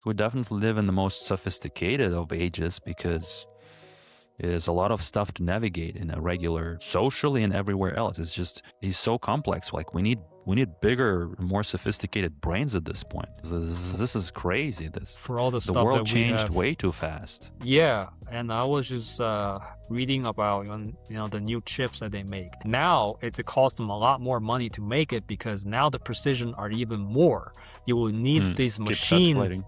We definitely live in the most sophisticated of ages because there's a lot of stuff to navigate in a regular socially and everywhere else. It's so complex. Like we need bigger, more sophisticated brains at this point. This is crazy. For all the The stuff world that we changed have. way too fast. Yeah, and I was just reading about the new chips that they make. Now it costs them a lot more money to make it because now the precision are even more. You will need these Keeps machines. escalating.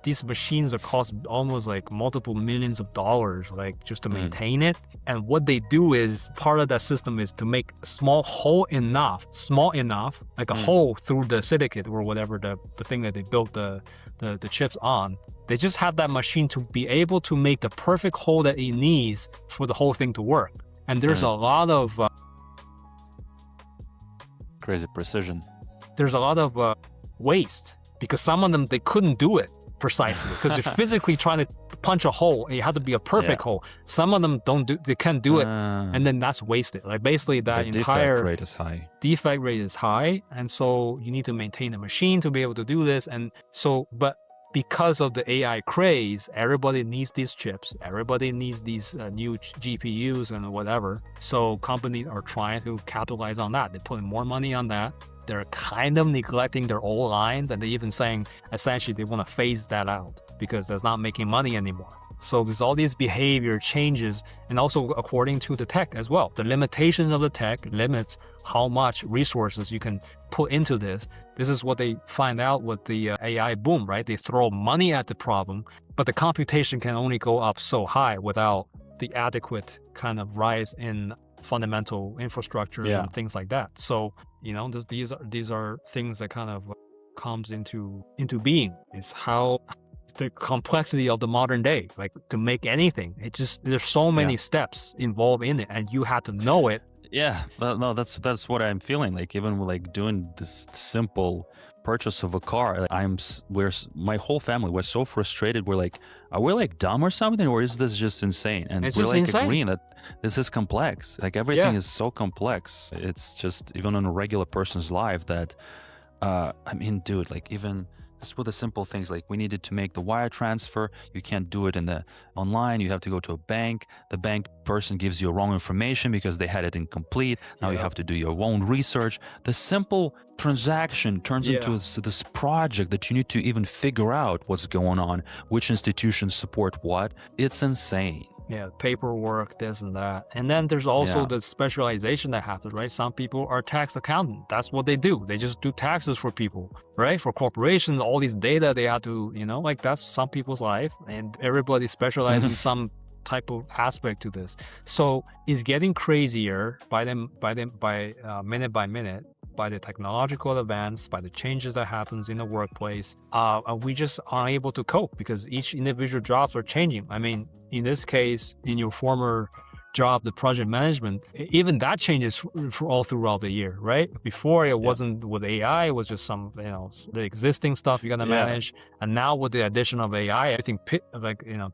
These machines are cost almost like multiple millions of dollars, like just to maintain it. And what they do is part of that system is to make a small enough, like a hole through the silicate or whatever the thing that they built the chips on. They just have that machine to be able to make the perfect hole that it needs for the whole thing to work. And there's a lot of Crazy precision. there's a lot of waste because some of them they couldn't do it precisely because you're physically trying to punch a hole and it had to be a perfect hole. Some of them they can't do it, and then that's wasted. Like basically that entire defect rate is high. Defect rate is high, and so you need to maintain a machine to be able to do this. And so, but because of the AI craze, everybody needs these chips. Everybody needs these new GPUs and whatever. So companies are trying to capitalize on that. They're putting more money on that. They're kind of neglecting their old lines, and they're even saying essentially they want to phase that out because that's not making money anymore. So there's all these behavior changes, and also according to the tech as well. The limitations of the tech limits how much resources you can put into this. This is what they find out with the AI boom, right? They throw money at the problem, but the computation can only go up so high without the adequate kind of rise in fundamental infrastructures and things like that. So these are things that kind of comes into being. Is how the complexity of the modern day, like to make anything, there's so many steps involved in it, and you have to know it. Yeah, but no, that's what I'm feeling like. Even with like doing this simple purchase of a car, my whole family was so frustrated. We're like, are we like dumb or something, or is this just insane? And It's we're just like insane. agreeing that this is complex. Like everything is so complex. It's just even in a regular person's life that, I mean, dude, like even just with the simple things like we needed to make the wire transfer. You can't do it online. You have to go to a bank. The bank person gives you wrong information because they had it incomplete. Now you have to do your own research. The simple transaction turns into this project that you need to even figure out what's going on, which institutions support what. It's insane. Yeah, paperwork, this and that. And then there's also the specialization that happens, right? Some people are tax accountant. That's what they do. They just do taxes for people, right? For corporations, all these data they have to, like that's some people's life, and everybody specializes in some type of aspect to this. So it's getting crazier minute by minute, by the technological advance, by the changes that happens in the workplace. We just aren't able to cope because each individual jobs are changing. I mean, in this case, in your former job, the project management, even that changes for all throughout the year, right? Before it wasn't with AI, it was just some, the existing stuff you gotta manage. And now with the addition of AI, everything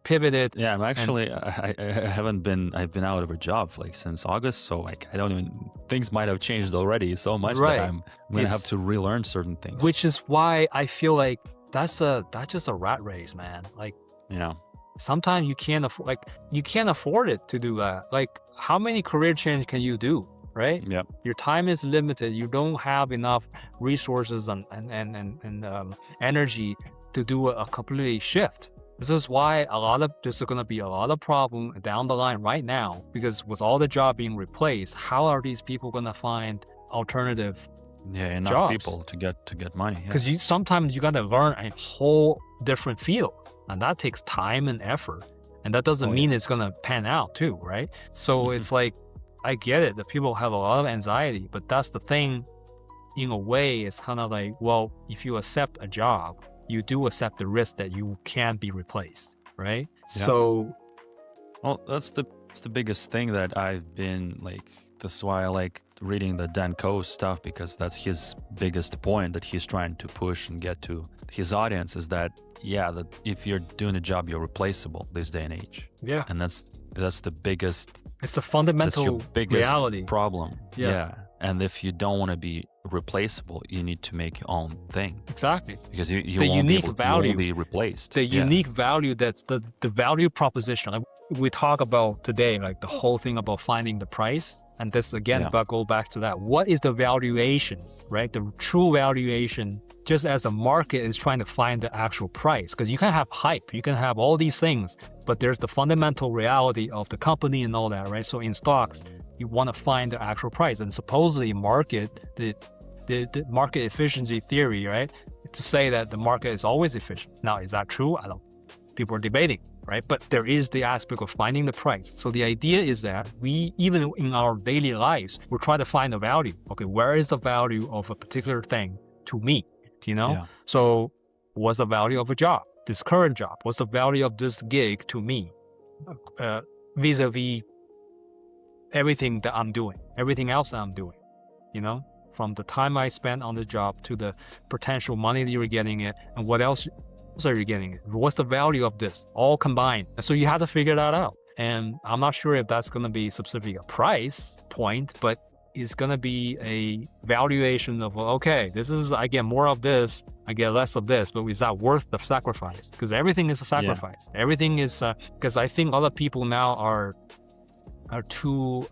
pivoted. Yeah, I'm actually, I haven't been, I've been out of a job like since August. So like, I don't even, things might have changed already so much that I'm going to have to relearn certain things. Which is why I feel like that's just a rat race, man. Like, sometimes you can't afford it to do that. Like, how many career change can you do, right? Yeah. Your time is limited. You don't have enough resources and energy to do a completely shift. This is why there's going to be a lot of problem down the line right now, because with all the job being replaced, how are these people going to find alternative enough jobs? People to get money. Because sometimes you got to learn a whole different field. And that takes time and effort. And that doesn't mean it's going to pan out too, right? So it's like, I get it that people have a lot of anxiety, but that's the thing. In a way, it's kind of like, well, if you accept a job, you do accept the risk that you can't be replaced, right? Yeah. So, well, that's the biggest thing that I've been like, this is why I like reading the Dan Coe stuff, because that's his biggest point that he's trying to push and get to his audience is that, that if you're doing a job, you're replaceable this day and age. Yeah. And that's the biggest, it's the fundamental biggest reality problem. Yeah. And if you don't want to be replaceable, you need to make your own thing. Exactly. Because you The won't be unique able, you value, won't be replaced. the unique value, that's the value proposition. Like we talk about today, like the whole thing about finding the price. And this again, but go back to that. What is the valuation, right? The true valuation, just as the market is trying to find the actual price. Because you can have hype, you can have all these things, but there's the fundamental reality of the company and all that, right? So in stocks, you want to find the actual price. And supposedly market, the market efficiency theory, right? To say that the market is always efficient. Now, is that true? I don't. People are debating, right? But there is the aspect of finding the price. So the idea is that we, even in our daily lives, we're trying to find the value. Okay, where is the value of a particular thing to me? You know? Yeah. So what's the value of a job? This current job? What's the value of this gig to me? Vis-a-vis everything that I'm doing, everything else that I'm doing, you know? From the time I spent on the job to the potential money that you're getting it, and what else are you getting it? What's the value of this? All combined. And so you have to figure that out. And I'm not sure if that's going to be specifically a price point, but it's going to be a valuation of, okay, this is, I get more of this, I get less of this, but is that worth the sacrifice? Because everything is a sacrifice. Yeah. Everything is, because I think a lot of people now are too,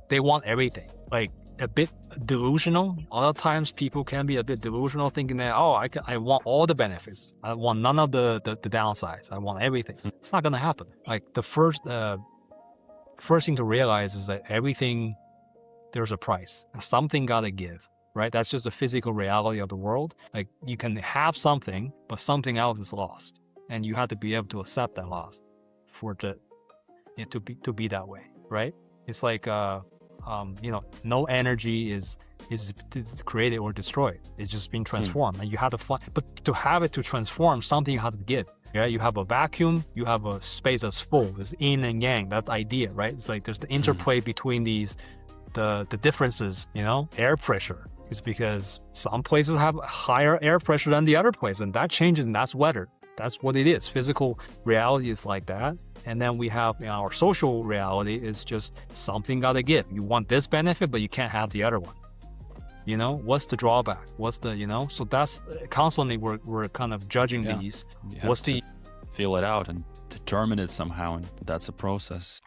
they want everything. Like, a bit delusional. A lot of times people can be a bit delusional, thinking that, oh, I want all the benefits. I want none of the downsides. I want everything. It's not gonna happen. Like the first thing to realize is that everything, there's a price. Something gotta give, right? That's just the physical reality of the world. Like you can have something, but something else is lost, and you have to be able to accept that loss for it to be that way, right? It's like you know, no energy is created or destroyed. It's just being transformed, and you have to find. But to have it to transform, something you have to give. Yeah, you have a vacuum, you have a space that's full. It's yin and yang. That idea, right? It's like there's the interplay between these, the differences. You know, air pressure is because some places have higher air pressure than the other place, and that changes, and that's weather. That's what it is. Physical reality is like that. And then we have, you know, our social reality is just something gotta give. You want this benefit, but you can't have the other one. You know, what's the drawback? What's the, you know, so that's constantly we're kind of judging these. What's the feel it out and determine it somehow, and that's a process.